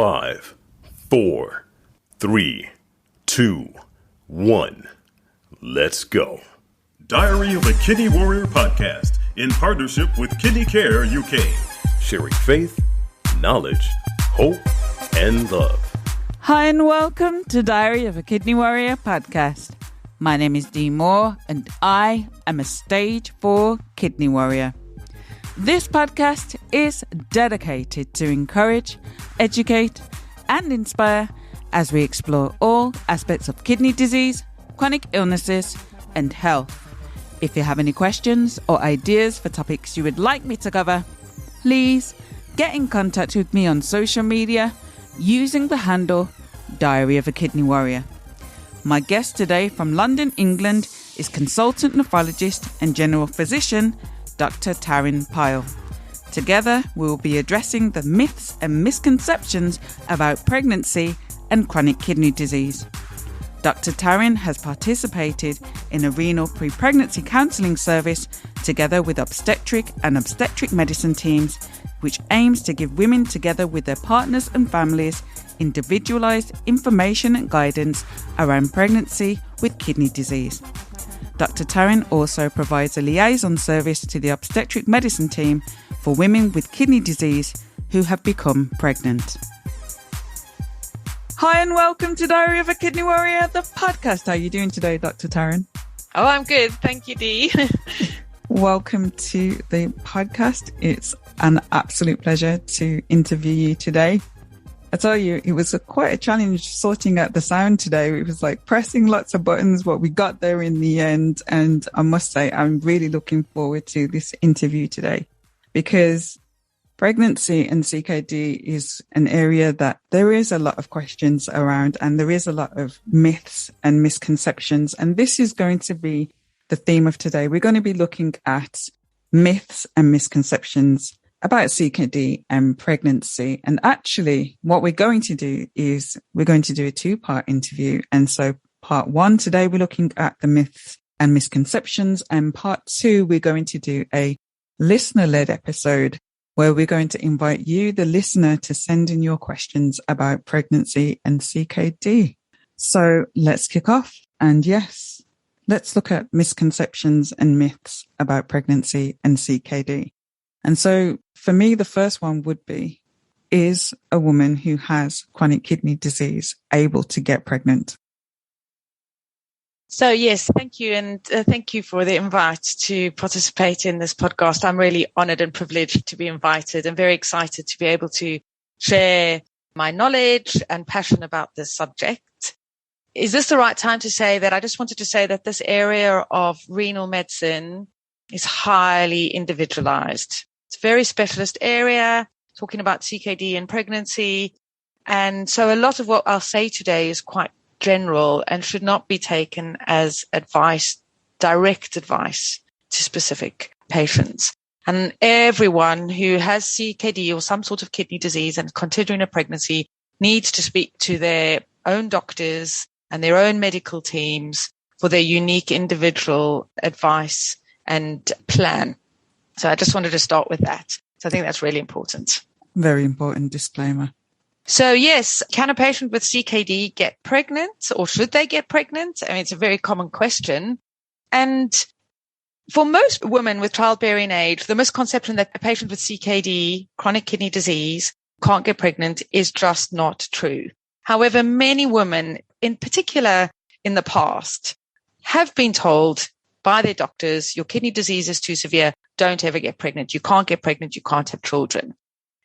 5, 4, 3, 2, 1. Let's go. Diary of a Kidney Warrior podcast in partnership with Kidney Care UK. Sharing faith, knowledge, hope, and love. Hi and welcome to Diary of a Kidney Warrior podcast. My name is Dee Moore and I am a stage 4 kidney warrior. This podcast is dedicated to encourage, educate and inspire as we explore all aspects of kidney disease, chronic illnesses and health. If you have any questions or ideas for topics you would like me to cover, please get in contact with me on social media using the handle Diary of a Kidney Warrior. My guest today from London, England is consultant nephrologist and general physician Dr. Taryn Pile. Together, we will be addressing the myths and misconceptions about pregnancy and chronic kidney disease. Dr. Taryn has participated in a renal pre-pregnancy counselling service together with obstetric and obstetric medicine teams, which aims to give women together with their partners and families individualised information and guidance around pregnancy with kidney disease. Dr. Taryn also provides a liaison service to the obstetric medicine team for women with kidney disease who have become pregnant. Hi and welcome to Diary of a Kidney Warrior, the podcast. How are you doing today, Dr. Taryn? Oh, I'm good. Thank you, Dee. Welcome to the podcast. It's an absolute pleasure to interview you today. I tell you, it was quite a challenge sorting out the sound today. It was like pressing lots of buttons, but we got there in the end. And I must say, I'm really looking forward to this interview today because pregnancy and CKD is an area that there is a lot of questions around and there is a lot of myths and misconceptions. And this is going to be the theme of today. We're going to be looking at myths and misconceptions about CKD and pregnancy. And actually, what we're going to do is we're going to do a 2-part interview. And so part 1, today we're looking at the myths and misconceptions. And part 2, we're going to do a listener-led episode where we're going to invite you, the listener, to send in your questions about pregnancy and CKD. So let's kick off. And yes, let's look at misconceptions and myths about pregnancy and CKD. And so for me, the first one would be, is a woman who has chronic kidney disease able to get pregnant? So yes, thank you. And thank you for the invite to participate in this podcast. I'm really honored and privileged to be invited and very excited to be able to share my knowledge and passion about this subject. Is this the right time to say that? I just wanted to say that this area of renal medicine is highly individualized. It's a very specialist area, talking about CKD and pregnancy. And so a lot of what I'll say today is quite general and should not be taken as advice, direct advice to specific patients. And everyone who has CKD or some sort of kidney disease and considering a pregnancy needs to speak to their own doctors and their own medical teams for their unique individual advice and plan. So I just wanted to start with that. So I think that's really important. Very important disclaimer. So yes, can a patient with CKD get pregnant or should they get pregnant? I mean, it's a very common question. And for most women with childbearing age, the misconception that a patient with CKD, chronic kidney disease, can't get pregnant is just not true. However, many women, in particular in the past, have been told by their doctors, your kidney disease is too severe, don't ever get pregnant. You can't get pregnant, you can't have children.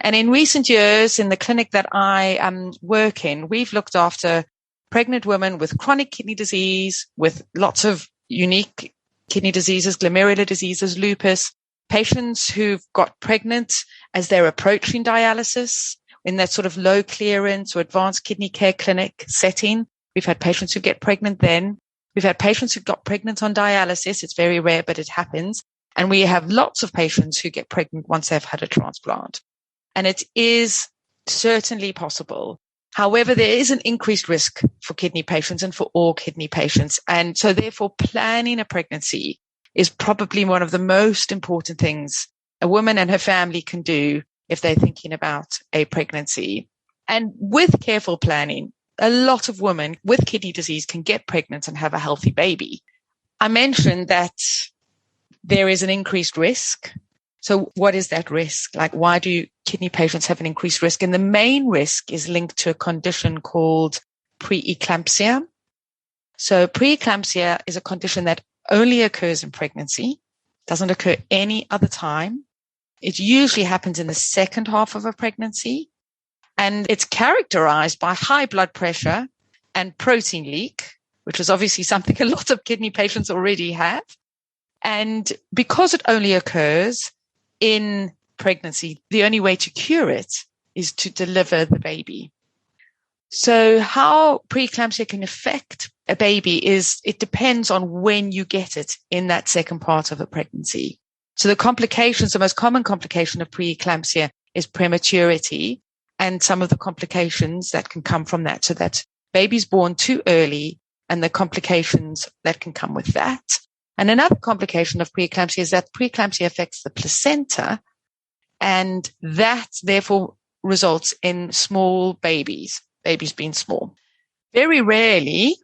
And in recent years, in the clinic that I work in, we've looked after pregnant women with chronic kidney disease, with lots of unique kidney diseases, glomerular diseases, lupus, patients who've got pregnant as they're approaching dialysis in that sort of low clearance or advanced kidney care clinic setting. We've had patients who get pregnant then. We've had patients who got pregnant on dialysis. It's very rare, but it happens. And we have lots of patients who get pregnant once they've had a transplant. And it is certainly possible. However, there is an increased risk for kidney patients and for all kidney patients. And so therefore, planning a pregnancy is probably one of the most important things a woman and her family can do if they're thinking about a pregnancy. And with careful planning, a lot of women with kidney disease can get pregnant and have a healthy baby. I mentioned that there is an increased risk. So what is that risk? Like, why do kidney patients have an increased risk? And the main risk is linked to a condition called pre-eclampsia. So pre-eclampsia is a condition that only occurs in pregnancy, doesn't occur any other time. It usually happens in the second half of a pregnancy, and it's characterized by high blood pressure and protein leak, which is obviously something a lot of kidney patients already have. And because it only occurs in pregnancy, the only way to cure it is to deliver the baby. So how preeclampsia can affect a baby is it depends on when you get it in that second part of a pregnancy. So the most common complication of preeclampsia is prematurity and some of the complications that can come from that. So that baby's born too early and the complications that can come with that. And another complication of preeclampsia is that preeclampsia affects the placenta, and that therefore results in small babies being small. Very rarely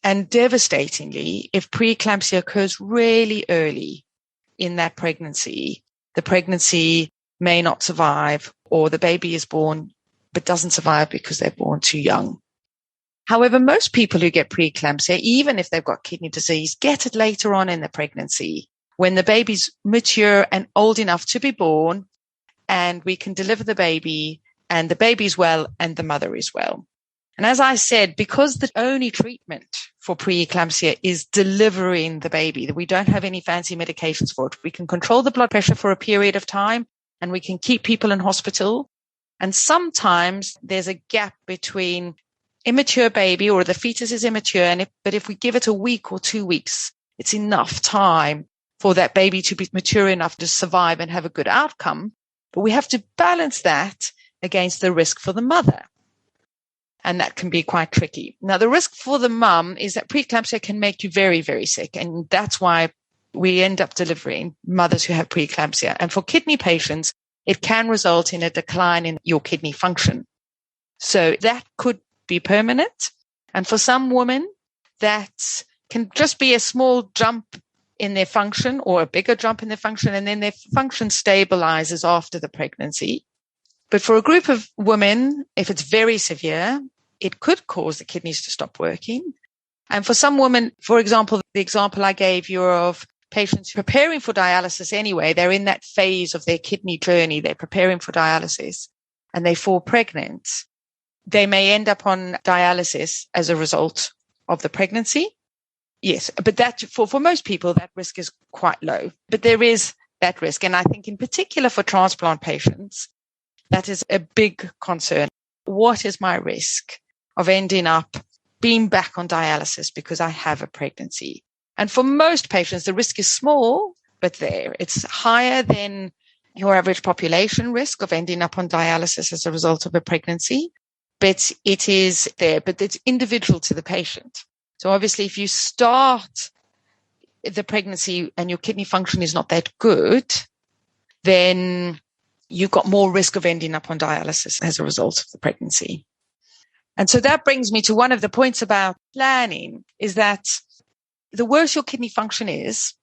and devastatingly, if preeclampsia occurs really early in that pregnancy, the pregnancy may not survive, or the baby is born but doesn't survive because they're born too young. However, most people who get preeclampsia, even if they've got kidney disease, get it later on in the pregnancy when the baby's mature and old enough to be born, and we can deliver the baby, and the baby's well and the mother is well. And as I said, because the only treatment for preeclampsia is delivering the baby, that we don't have any fancy medications for it. We can control the blood pressure for a period of time, and we can keep people in hospital. And sometimes there's a gap between immature baby, or the fetus is immature, but if we give it a week or 2 weeks, it's enough time for that baby to be mature enough to survive and have a good outcome. But we have to balance that against the risk for the mother. And that can be quite tricky. Now, the risk for the mum is that preeclampsia can make you very, very sick. And that's why we end up delivering mothers who have preeclampsia. And for kidney patients, it can result in a decline in your kidney function. So that could be permanent. And for some women, that can just be a small jump in their function or a bigger jump in their function, and then their function stabilizes after the pregnancy. But for a group of women, if it's very severe, it could cause the kidneys to stop working. And for some women, for example, the example I gave you of patients preparing for dialysis anyway, they're in that phase of their kidney journey, they're preparing for dialysis, and they fall pregnant. They may end up on dialysis as a result of the pregnancy. Yes, but that for most people, that risk is quite low. But there is that risk. And I think in particular for transplant patients, that is a big concern. What is my risk of ending up being back on dialysis because I have a pregnancy? And for most patients, the risk is small, but there. It's higher than your average population risk of ending up on dialysis as a result of a pregnancy. But it is there, but it's individual to the patient. So obviously, if you start the pregnancy and your kidney function is not that good, then you've got more risk of ending up on dialysis as a result of the pregnancy. And so that brings me to one of the points about planning, is that the worse your kidney function is,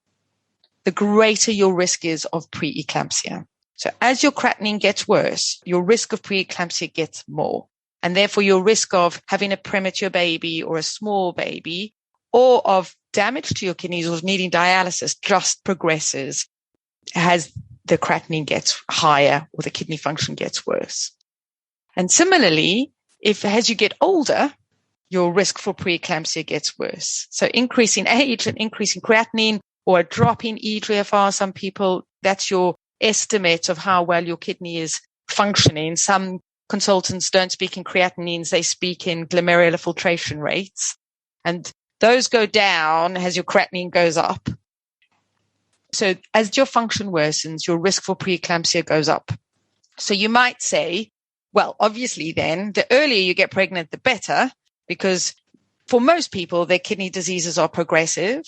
the greater your risk is of preeclampsia. So as your creatinine gets worse, your risk of preeclampsia gets more. And therefore, your risk of having a premature baby or a small baby, or of damage to your kidneys or needing dialysis, just progresses as the creatinine gets higher or the kidney function gets worse. And similarly, if as you get older, your risk for preeclampsia gets worse. So increasing age and increasing creatinine, or a drop in eGFR, some people, that's your estimate of how well your kidney is functioning. Some consultants don't speak in creatinines, they speak in glomerular filtration rates. And those go down as your creatinine goes up. So as your function worsens, your risk for preeclampsia goes up. So you might say, well, obviously then, the earlier you get pregnant, the better, because for most people, their kidney diseases are progressive.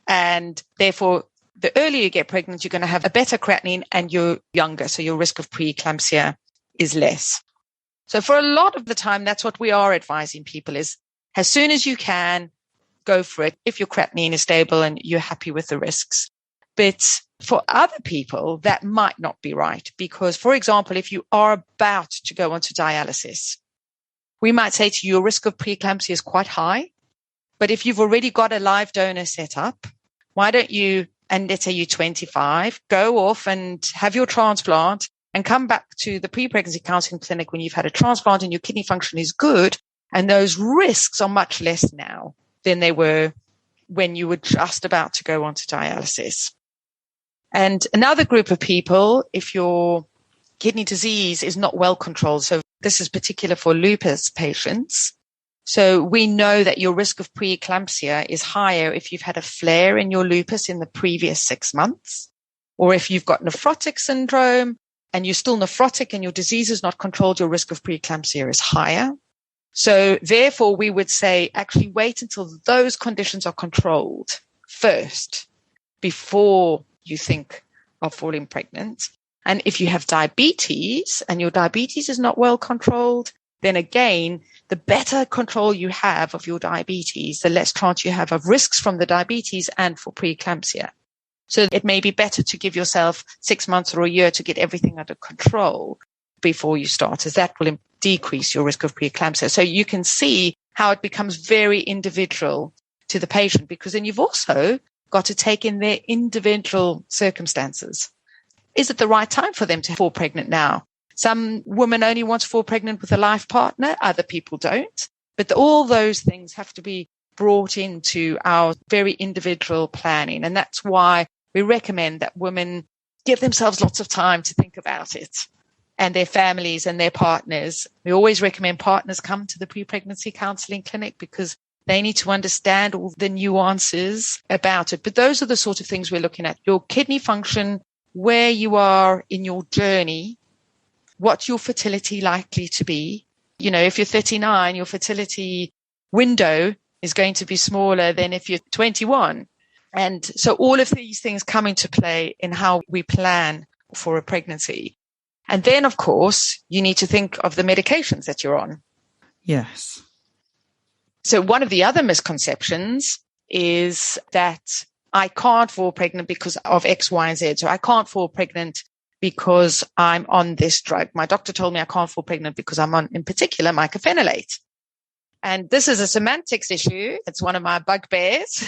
And therefore, the earlier you get pregnant, you're going to have a better creatinine and you're younger. So your risk of preeclampsia is less. So for a lot of the time, that's what we are advising people is as soon as you can, go for it if your creatinine is stable and you're happy with the risks. But for other people, that might not be right because, for example, if you are about to go onto dialysis, we might say to you, your risk of preeclampsia is quite high. But if you've already got a live donor set up, why don't you, and let's say you're 25, go off and have your transplant and come back to the pre-pregnancy counseling clinic when you've had a transplant and your kidney function is good. And those risks are much less now than they were when you were just about to go on to dialysis. And another group of people, if your kidney disease is not well controlled, so this is particular for lupus patients. So we know that your risk of preeclampsia is higher if you've had a flare in your lupus in the previous 6 months, or if you've got nephrotic syndrome and you're still nephrotic and your disease is not controlled, your risk of preeclampsia is higher. So therefore, we would say actually wait until those conditions are controlled first before you think of falling pregnant. And if you have diabetes and your diabetes is not well controlled, then again, the better control you have of your diabetes, the less chance you have of risks from the diabetes and for preeclampsia. So it may be better to give yourself 6 months or a year to get everything under control before you start, as that will decrease your risk of preeclampsia. So you can see how it becomes very individual to the patient, because then you've also got to take in their individual circumstances. Is it the right time for them to fall pregnant now? Some women only want to fall pregnant with a life partner. Other people don't. But all those things have to be brought into our very individual planning. And that's why we recommend that women give themselves lots of time to think about it, and their families and their partners. We always recommend partners come to the pre-pregnancy counseling clinic because they need to understand all the nuances about it. But those are the sort of things we're looking at. Your kidney function, where you are in your journey, what's your fertility likely to be? You know, if you're 39, your fertility window is going to be smaller than if you're 21. And so all of these things come into play in how we plan for a pregnancy. And then, of course, you need to think of the medications that you're on. Yes. So one of the other misconceptions is that I can't fall pregnant because of X, Y, and Z. So I can't fall pregnant because I'm on this drug. My doctor told me I can't fall pregnant because I'm on, in particular, mycophenolate. And this is a semantics issue. It's one of my bugbears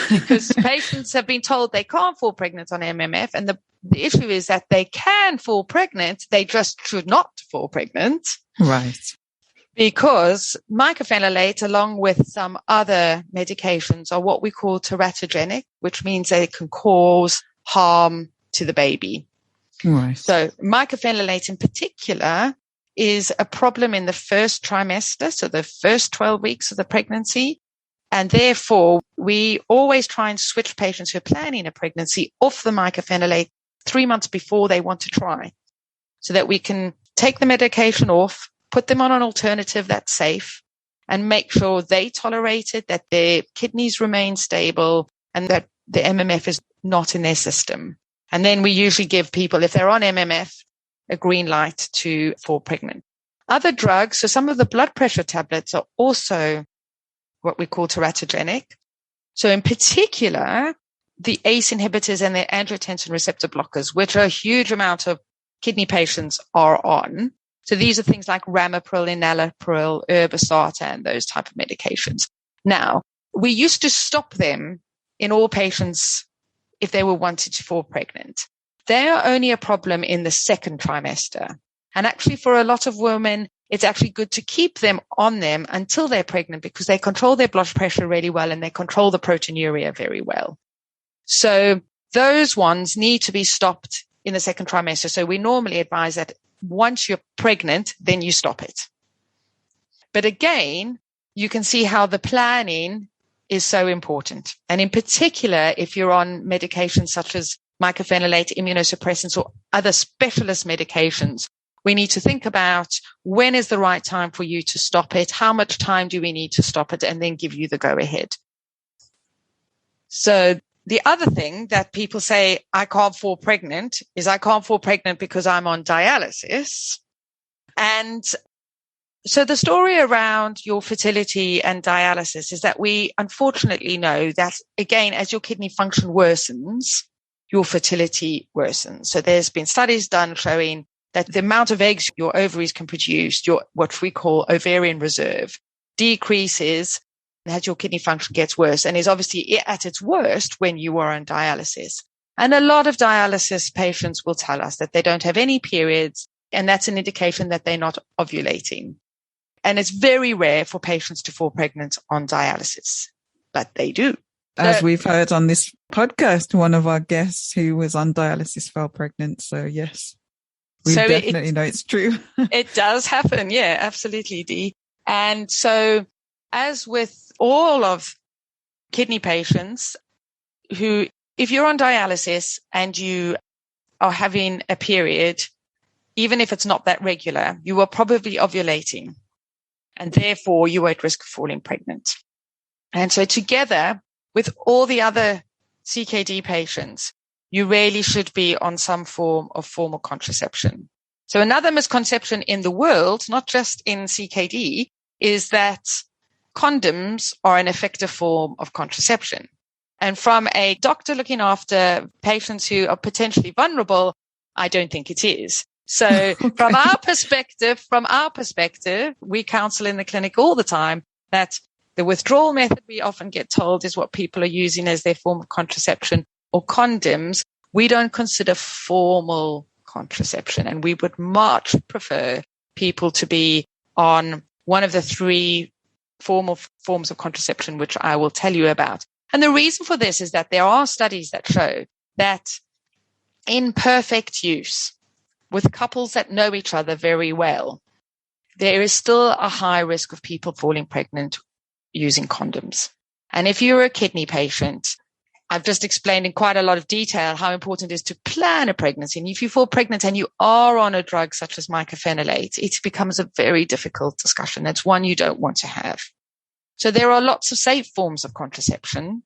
because patients have been told they can't fall pregnant on MMF. And the issue is that they can fall pregnant. They just should not fall pregnant. Right. Because mycophenolate, along with some other medications, are what we call teratogenic, which means they can cause harm to the baby. Right. So mycophenolate in particular is a problem in the first trimester, so the first 12 weeks of the pregnancy. And therefore, we always try and switch patients who are planning a pregnancy off the mycophenolate 3 months before they want to try, so that we can take the medication off, put them on an alternative that's safe, and make sure they tolerate it, that their kidneys remain stable, and that the MMF is not in their system. And then we usually give people, if they're on MMF, a green light to fall pregnant. Other drugs, so some of the blood pressure tablets are also what we call teratogenic. So in particular, the ACE inhibitors and the angiotensin receptor blockers, which a huge amount of kidney patients are on. So these are things like ramipril, enalapril, irbesartan, and those type of medications. Now, we used to stop them in all patients if they were wanted to fall pregnant. They are only a problem in the second trimester. And actually, for a lot of women, it's actually good to keep them on them until they're pregnant because they control their blood pressure really well and they control the proteinuria very well. So those ones need to be stopped in the second trimester. So we normally advise that once you're pregnant, then you stop it. But again, you can see how the planning is so important. And in particular, if you're on medications such as mycophenolate, immunosuppressants, or other specialist medications, we need to think about when is the right time for you to stop it, how much time do we need to stop it, and then give you the go-ahead. So the other thing that people say, I can't fall pregnant, is I can't fall pregnant because I'm on dialysis. And So the story around your fertility and dialysis is that we unfortunately know that, again, as your kidney function worsens, your fertility worsens. So there's been studies done showing that the amount of eggs your ovaries can produce, what we call ovarian reserve, decreases as your kidney function gets worse, and is obviously at its worst when you are on dialysis. And a lot of dialysis patients will tell us that they don't have any periods, and that's an indication that they're not ovulating. And it's very rare for patients to fall pregnant on dialysis, but they do. As we've heard on this podcast, one of our guests who was on dialysis fell pregnant. So yes, we definitely know it's true. It does happen. Yeah, absolutely, Dee. And so as with all of kidney patients who, if you're on dialysis and you are having a period, even if it's not that regular, you are probably ovulating, and therefore you are at risk of falling pregnant. And so together with all the other CKD patients, you really should be on some form of formal contraception. So another misconception in the world, not just in CKD, is that condoms are an effective form of contraception. And from a doctor looking after patients who are potentially vulnerable, I don't think it is. So okay. From our perspective, we counsel in the clinic all the time that the withdrawal method we often get told is what people are using as their form of contraception, or condoms. We don't consider formal contraception, and we would much prefer people to be on one of the 3 formal forms of contraception, which I will tell you about. And the reason for this is that there are studies that show that in perfect use, with couples that know each other very well, there is still a high risk of people falling pregnant using condoms. And if you're a kidney patient, I've just explained in quite a lot of detail how important it is to plan a pregnancy. And if you fall pregnant and you are on a drug such as mycophenolate, it becomes a very difficult discussion. It's one you don't want to have. So there are lots of safe forms of contraception.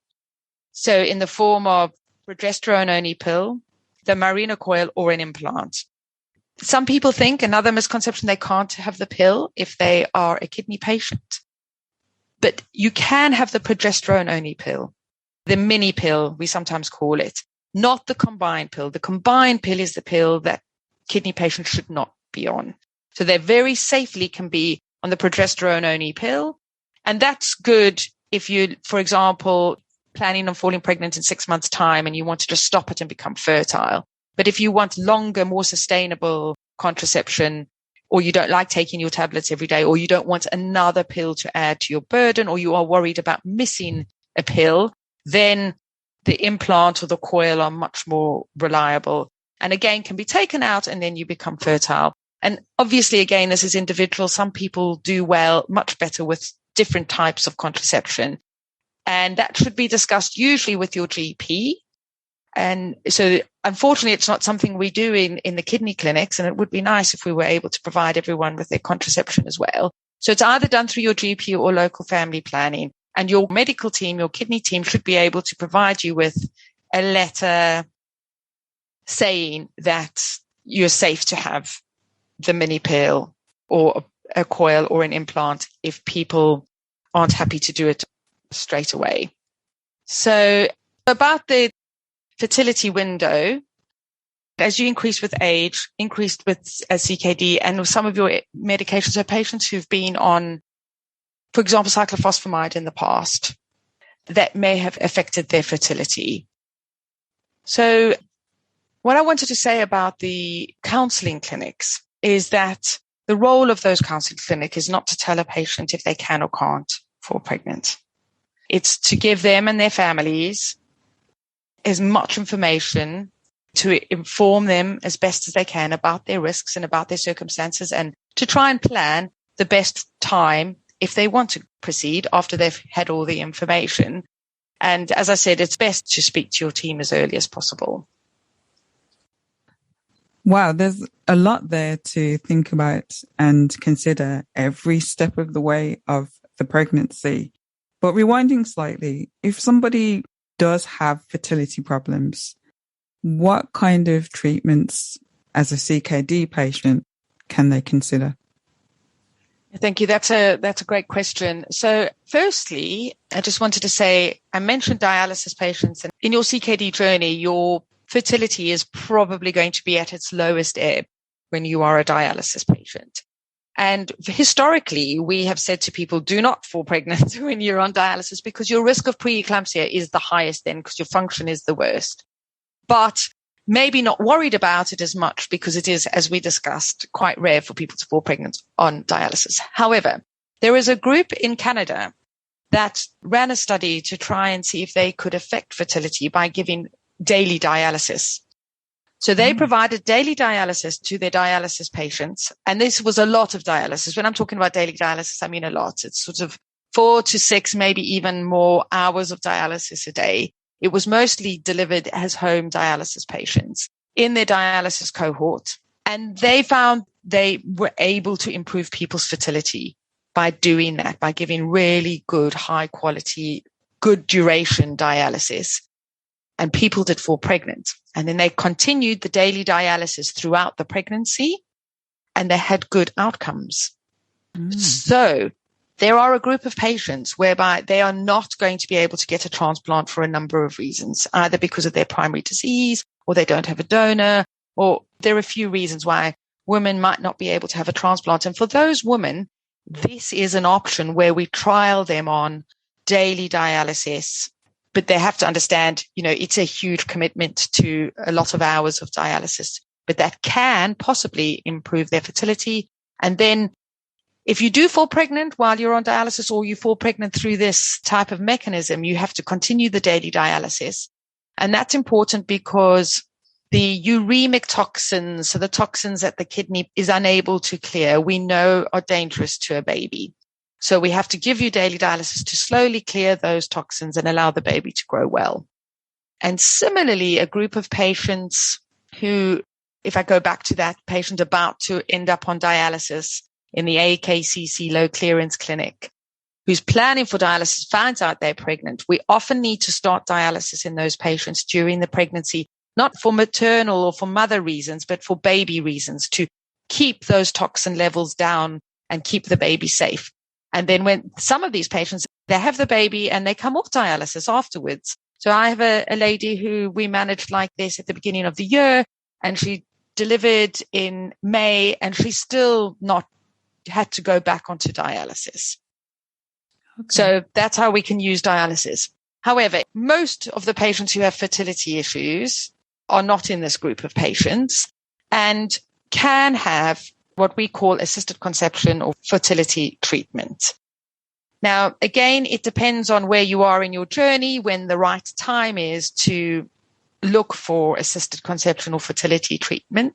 So in the form of progesterone-only pill, the Mirena coil, or an implant. Some people think, another misconception, they can't have the pill if they are a kidney patient. But you can have the progesterone-only pill, the mini pill, we sometimes call it, not the combined pill. The combined pill is the pill that kidney patients should not be on. So they very safely can be on the progesterone-only pill. And that's good if you, for example, planning on falling pregnant in 6 months' time and you want to just stop it and become fertile. But if you want longer, more sustainable contraception, or you don't like taking your tablets every day, or you don't want another pill to add to your burden, or you are worried about missing a pill, then the implant or the coil are much more reliable, and again can be taken out and then you become fertile. And obviously, again, this is individual. Some people do well, much better with different types of contraception. And that should be discussed usually with your GP. And so unfortunately, it's not something we do in the kidney clinics, and it would be nice if we were able to provide everyone with their contraception as well. So it's either done through your GP or local family planning, and your medical team, your kidney team, should be able to provide you with a letter saying that you're safe to have the mini pill or a coil or an implant if people aren't happy to do it straight away. So about the fertility window, as you increase with age, increased with CKD, and some of your medications, so patients who've been on, for example, cyclophosphamide in the past, that may have affected their fertility. So what I wanted to say about the counseling clinics is that the role of those counseling clinics is not to tell a patient if they can or can't fall pregnant. It's to give them and their families as much information to inform them as best as they can about their risks and about their circumstances, and to try and plan the best time if they want to proceed after they've had all the information. And as I said, it's best to speak to your team as early as possible. Wow, there's a lot there to think about and consider every step of the way of the pregnancy. But rewinding slightly, if somebody does have fertility problems, what kind of treatments as a CKD patient can they consider? Thank you. That's a great question. So firstly, I just wanted to say, I mentioned dialysis patients, and in your CKD journey, your fertility is probably going to be at its lowest ebb when you are a dialysis patient. And historically, we have said to people, do not fall pregnant when you're on dialysis because your risk of pre-eclampsia is the highest then because your function is the worst. But maybe not worried about it as much because it is, as we discussed, quite rare for people to fall pregnant on dialysis. However, there is a group in Canada that ran a study to try and see if they could affect fertility by giving daily dialysis. So they provided daily dialysis to their dialysis patients. And this was a lot of dialysis. When I'm talking about daily dialysis, I mean a lot. It's sort of 4 to 6, maybe even more hours of dialysis a day. It was mostly delivered as home dialysis patients in their dialysis cohort. And they found they were able to improve people's fertility by doing that, by giving really good, high quality, good duration dialysis. And people did fall pregnant. And then they continued the daily dialysis throughout the pregnancy and they had good outcomes. So there are a group of patients whereby they are not going to be able to get a transplant for a number of reasons, either because of their primary disease or they don't have a donor, or there are a few reasons why women might not be able to have a transplant. And for those women, this is an option where we trial them on daily dialysis. But they have to understand, it's a huge commitment to a lot of hours of dialysis, but that can possibly improve their fertility. And then if you do fall pregnant while you're on dialysis or you fall pregnant through this type of mechanism, you have to continue the daily dialysis. And that's important because the uremic toxins, so the toxins that the kidney is unable to clear, we know are dangerous to a baby. So we have to give you daily dialysis to slowly clear those toxins and allow the baby to grow well. And similarly, a group of patients who, if I go back to that patient about to end up on dialysis in the AKCC low clearance clinic, who's planning for dialysis, finds out they're pregnant. We often need to start dialysis in those patients during the pregnancy, not for maternal or for mother reasons, but for baby reasons, to keep those toxin levels down and keep the baby safe. And then when some of these patients, they have the baby and they come off dialysis afterwards. So I have a lady who we managed like this at the beginning of the year, and she delivered in May and she's still not had to go back onto dialysis. Okay. So that's how we can use dialysis. However, most of the patients who have fertility issues are not in this group of patients and can have what we call assisted conception or fertility treatment. Now, again, it depends on where you are in your journey, when the right time is to look for assisted conception or fertility treatment.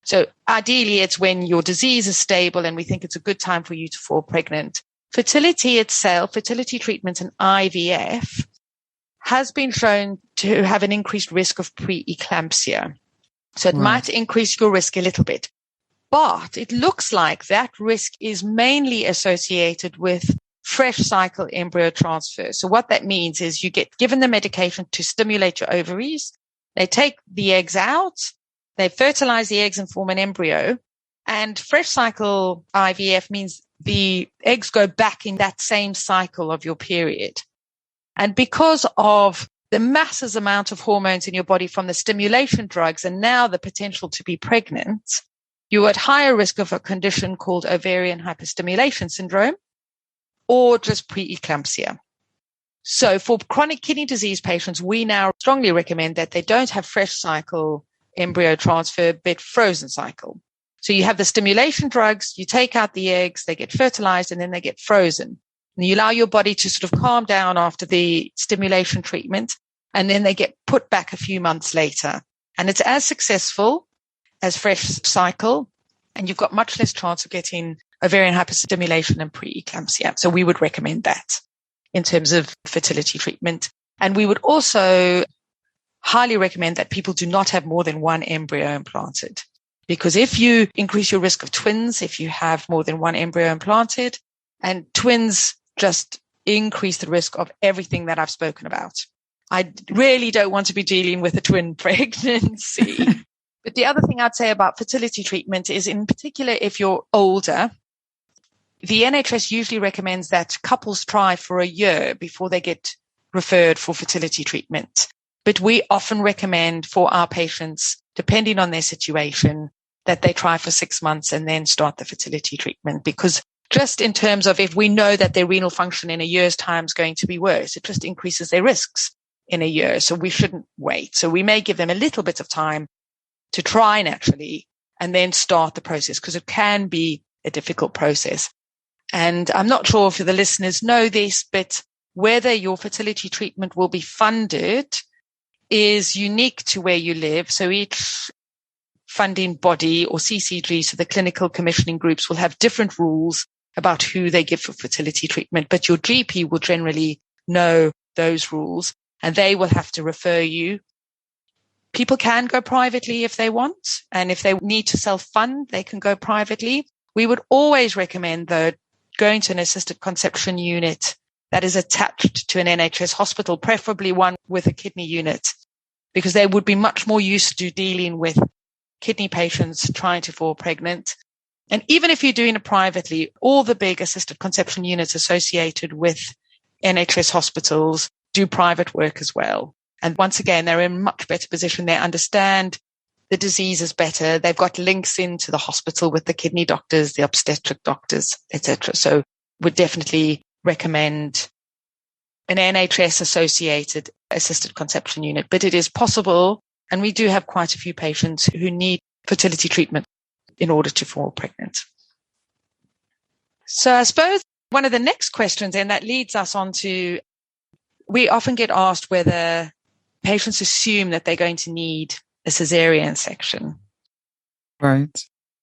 So ideally, it's when your disease is stable and we think it's a good time for you to fall pregnant. Fertility itself, fertility treatment and IVF has been shown to have an increased risk of pre-eclampsia. So it might increase your risk a little bit. But it looks like that risk is mainly associated with fresh cycle embryo transfer. So what that means is you get given the medication to stimulate your ovaries. They take the eggs out. They fertilize the eggs and form an embryo. And fresh cycle IVF means the eggs go back in that same cycle of your period. And because of the massive amount of hormones in your body from the stimulation drugs and now the potential to be pregnant, you're at higher risk of a condition called ovarian hyperstimulation syndrome or just pre-eclampsia. So for chronic kidney disease patients, we now strongly recommend that they don't have fresh cycle embryo transfer, but frozen cycle. So you have the stimulation drugs, you take out the eggs, they get fertilized, and then they get frozen. And you allow your body to sort of calm down after the stimulation treatment, and then they get put back a few months later. And it's as successful as fresh cycle, and you've got much less chance of getting ovarian hyperstimulation and pre-eclampsia. So we would recommend that in terms of fertility treatment. And we would also highly recommend that people do not have more than one embryo implanted, because if you increase your risk of twins, if you have more than one embryo implanted, and twins just increase the risk of everything that I've spoken about. I really don't want to be dealing with a twin pregnancy. But the other thing I'd say about fertility treatment is, in particular, if you're older, the NHS usually recommends that couples try for a year before they get referred for fertility treatment. But we often recommend for our patients, depending on their situation, that they try for 6 months and then start the fertility treatment. Because just in terms of if we know that their renal function in a year's time is going to be worse, it just increases their risks in a year. So we shouldn't wait. So we may give them a little bit of time to try naturally and then start the process, because it can be a difficult process. And I'm not sure if the listeners know this, but whether your fertility treatment will be funded is unique to where you live. So each funding body or CCG, so the clinical commissioning groups, will have different rules about who they give for fertility treatment, but your GP will generally know those rules and they will have to refer you. People can go privately if they want, and if they need to self-fund, they can go privately. We would always recommend, though, going to an assisted conception unit that is attached to an NHS hospital, preferably one with a kidney unit, because they would be much more used to dealing with kidney patients trying to fall pregnant. And even if you're doing it privately, all the big assisted conception units associated with NHS hospitals do private work as well. And once again, they're in a much better position. They understand the diseases better. They've got links into the hospital with the kidney doctors, the obstetric doctors, etc. So would definitely recommend an NHS associated assisted conception unit. But it is possible, and we do have quite a few patients who need fertility treatment in order to fall pregnant. So I suppose one of the next questions, and that leads us on to, we often get asked whether patients assume that they're going to need a cesarean section. Right.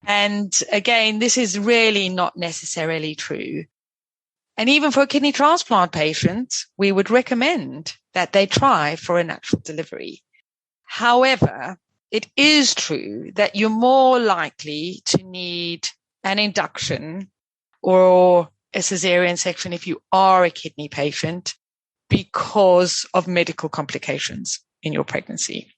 And again, this is really not necessarily true. And even for a kidney transplant patient, we would recommend that they try for a natural delivery. However, it is true that you're more likely to need an induction or a cesarean section if you are a kidney patient because of medical complications in your pregnancy.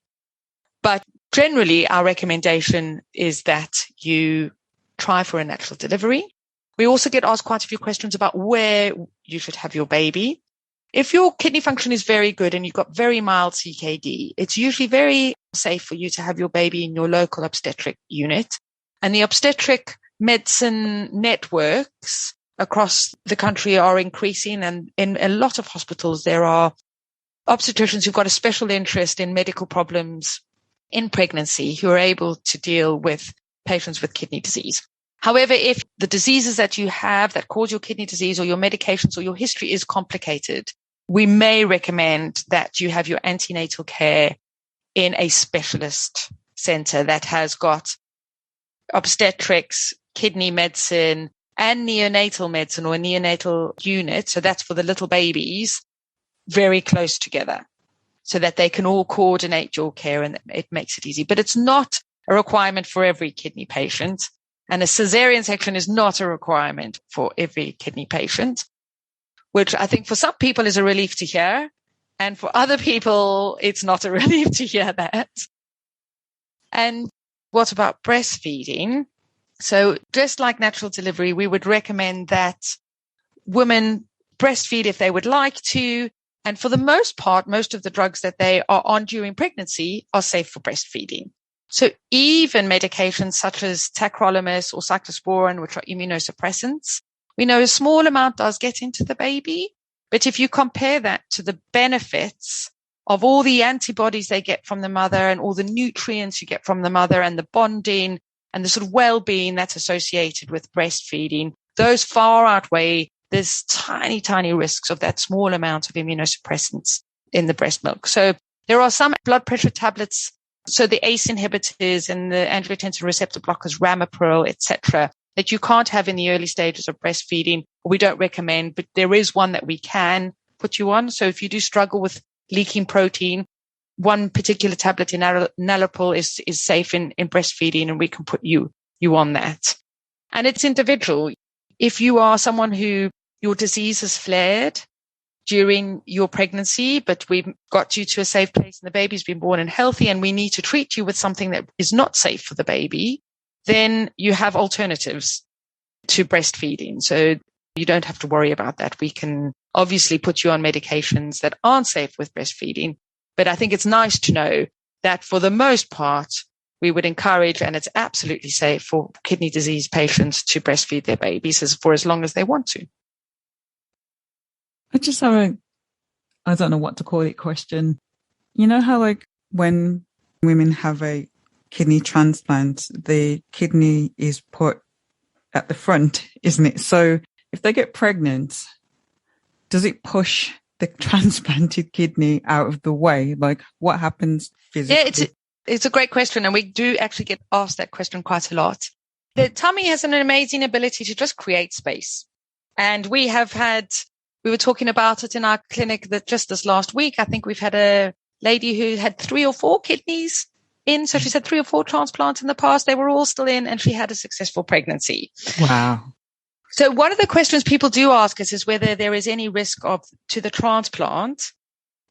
But generally, our recommendation is that you try for a natural delivery. We also get asked quite a few questions about where you should have your baby. If your kidney function is very good and you've got very mild CKD, it's usually very safe for you to have your baby in your local obstetric unit. And the obstetric medicine networks across the country are increasing. And in a lot of hospitals, there are obstetricians who've got a special interest in medical problems in pregnancy who are able to deal with patients with kidney disease. However, if the diseases that you have that cause your kidney disease or your medications or your history is complicated, we may recommend that you have your antenatal care in a specialist center that has got obstetrics, kidney medicine, and neonatal medicine or a neonatal unit. So that's for the little babies, very close together so that they can all coordinate your care and it makes it easy. But it's not a requirement for every kidney patient. And a cesarean section is not a requirement for every kidney patient, which I think for some people is a relief to hear. And for other people, it's not a relief to hear that. And what about breastfeeding? So just like natural delivery, we would recommend that women breastfeed if they would like to. And for the most part, most of the drugs that they are on during pregnancy are safe for breastfeeding. So even medications such as tacrolimus or cyclosporin, which are immunosuppressants, we know a small amount does get into the baby. But if you compare that to the benefits of all the antibodies they get from the mother and all the nutrients you get from the mother and the bonding and the sort of well-being that's associated with breastfeeding, those far outweigh this tiny, tiny risks of that small amount of immunosuppressants in the breast milk. So there are some blood pressure tablets, so the ACE inhibitors and the angiotensin receptor blockers, ramipril, etc., that you can't have in the early stages of breastfeeding. We don't recommend, but there is one that we can put you on. So if you do struggle with leaking protein, one particular tablet in Nalapil is safe in breastfeeding, and we can put you on that. And it's individual. If you are someone who your disease has flared during your pregnancy, but we've got you to a safe place and the baby's been born and healthy, and we need to treat you with something that is not safe for the baby, then you have alternatives. to breastfeeding. So you don't have to worry about that. We can obviously put you on medications that aren't safe with breastfeeding. But I think it's nice to know that for the most part, we would encourage, and it's absolutely safe for kidney disease patients to breastfeed their babies for as long as they want to. I just have I don't know what to call it, question. You know how like when women have a kidney transplant, the kidney is put at the front, isn't it? So if they get pregnant, does it push the transplanted kidney out of the way? Like what happens physically? Yeah, it's a great question. And we do actually get asked that question quite a lot. The tummy has an amazing ability to just create space. And we were talking about it in our clinic that just this last week, I think we've had a lady who had 3 or 4 kidneys in. So she's had 3 or 4 transplants in the past. They were all still in and she had a successful pregnancy. Wow. So one of the questions people do ask us is whether there is any risk to the transplant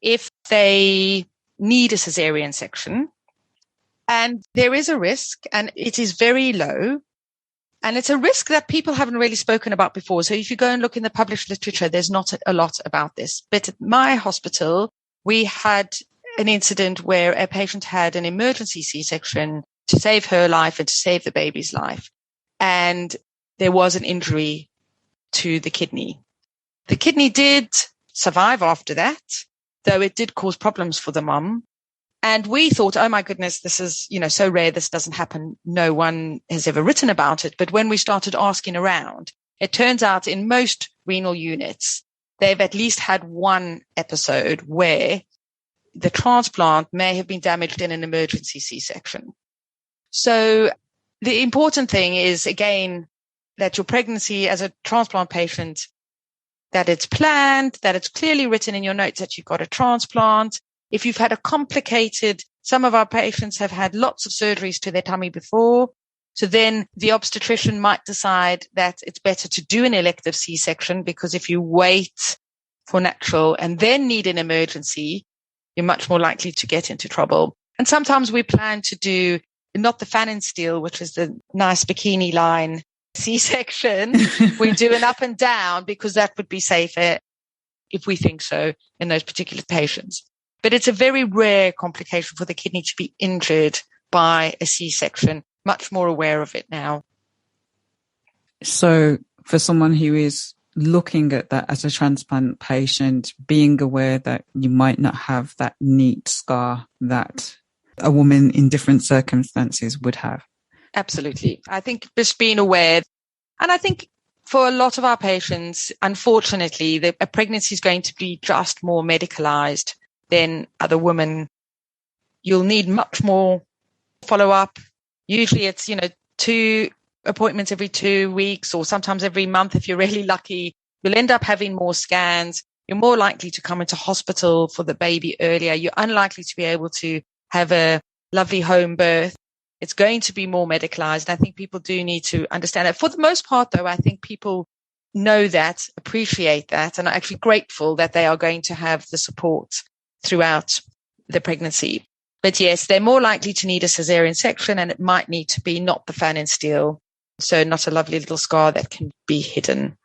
if they need a cesarean section. And there is a risk, and it is very low. And it's a risk that people haven't really spoken about before. So if you go and look in the published literature, there's not a lot about this. But at my hospital, we had an incident where a patient had an emergency C-section to save her life and to save the baby's life. And there was an injury to the kidney. The kidney did survive after that, though it did cause problems for the mum. And we thought, oh my goodness, this is, so rare. This doesn't happen. No one has ever written about it. But when we started asking around, it turns out in most renal units, they've at least had one episode where the transplant may have been damaged in an emergency C-section. So the important thing is, again, that your pregnancy as a transplant patient, that it's planned, that it's clearly written in your notes that you've got a transplant. If you've had some of our patients have had lots of surgeries to their tummy before. So then the obstetrician might decide that it's better to do an elective C-section, because if you wait for natural and then need an emergency, you're much more likely to get into trouble. And sometimes we plan to do not the fan and steel, which is the nice bikini line C-section. We do an up and down because that would be safer if we think so in those particular patients. But it's a very rare complication for the kidney to be injured by a C-section. Much more aware of it now. So for someone who is looking at that as a transplant patient, being aware that you might not have that neat scar that a woman in different circumstances would have. Absolutely. I think just being aware. And I think for a lot of our patients, unfortunately, a pregnancy is going to be just more medicalized than other women. You'll need much more follow-up. Usually it's, 2 appointments every 2 weeks, or sometimes every month if you're really lucky. You'll end up having more scans. You're more likely to come into hospital for the baby earlier. You're unlikely to be able to have a lovely home birth. It's going to be more medicalized. And I think people do need to understand that. For the most part, though, I think people know that, appreciate that, and are actually grateful that they are going to have the support throughout the pregnancy. But yes, they're more likely to need a cesarean section, and it might need to be not the fan and steel. So not a lovely little scar that can be hidden.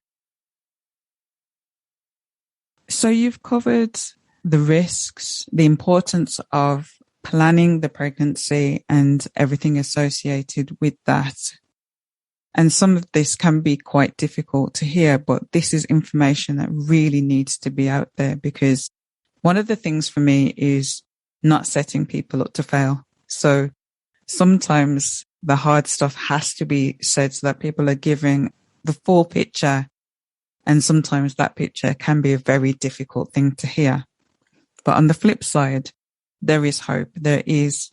So you've covered the risks, the importance of planning the pregnancy and everything associated with that. And some of this can be quite difficult to hear, but this is information that really needs to be out there, because one of the things for me is not setting people up to fail. So sometimes the hard stuff has to be said so that people are giving the full picture. And sometimes that picture can be a very difficult thing to hear. But on the flip side, there is hope. There is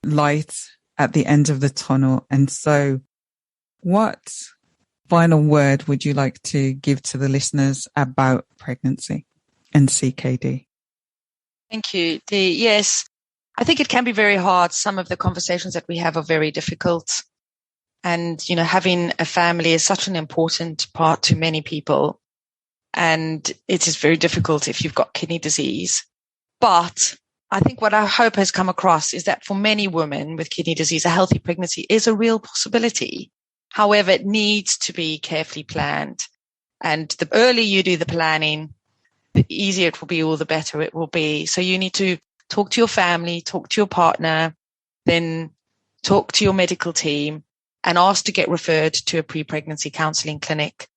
light at the end of the tunnel. And so what final word would you like to give to the listeners about pregnancy and CKD? Thank you, Dee. Yes, I think it can be very hard. Some of the conversations that we have are very difficult. And, having a family is such an important part to many people. And it is very difficult if you've got kidney disease. But I think what I hope has come across is that for many women with kidney disease, a healthy pregnancy is a real possibility. However, it needs to be carefully planned. And the earlier you do the planning, the easier it will be, or the better it will be. So you need to talk to your family, talk to your partner, then talk to your medical team and ask to get referred to a pre-pregnancy counseling clinic.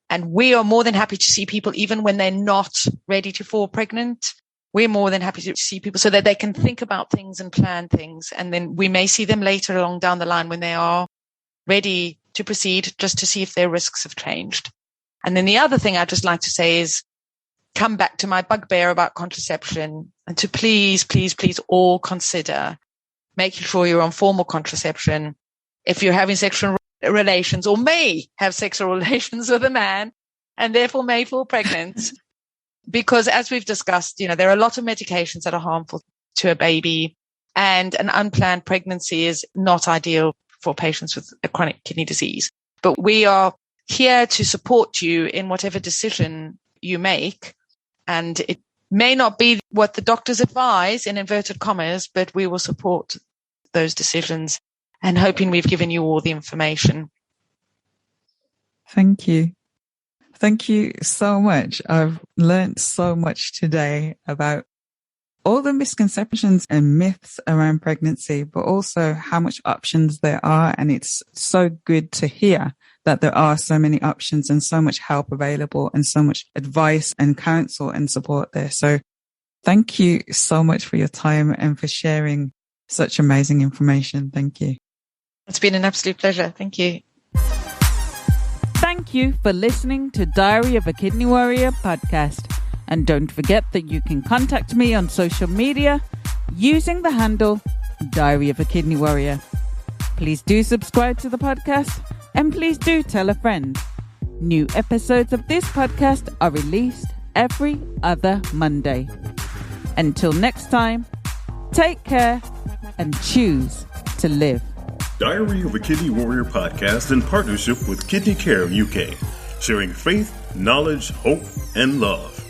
And we are more than happy to see people even when they're not ready to fall pregnant. We're more than happy to see people so that they can think about things and plan things. And then we may see them later along down the line when they are ready to proceed, just to see if their risks have changed. And then the other thing I'd just like to say is come back to my bugbear about contraception and to please, please, please all consider making sure you're on formal contraception. If you're having sexual relations or may have sexual relations with a man and therefore may fall pregnant, because as we've discussed, there are a lot of medications that are harmful to a baby, and an unplanned pregnancy is not ideal for patients with a chronic kidney disease. But we are here to support you in whatever decision you make. And it may not be what the doctors advise in inverted commas, but we will support those decisions and hoping we've given you all the information. Thank you. Thank you so much. I've learned so much today about all the misconceptions and myths around pregnancy, but also how much options there are. And it's so good to hear that there are so many options and so much help available and so much advice and counsel and support there. So thank you so much for your time and for sharing such amazing information. Thank you. It's been an absolute pleasure. Thank you. Thank you for listening to Diary of a Kidney Warrior podcast. And don't forget that you can contact me on social media using the handle Diary of a Kidney Warrior. Please do subscribe to the podcast and please do tell a friend. New episodes of this podcast are released every other Monday. Until next time, take care and choose to live. Diary of a Kidney Warrior podcast in partnership with Kidney Care UK, sharing faith, knowledge, hope, and love.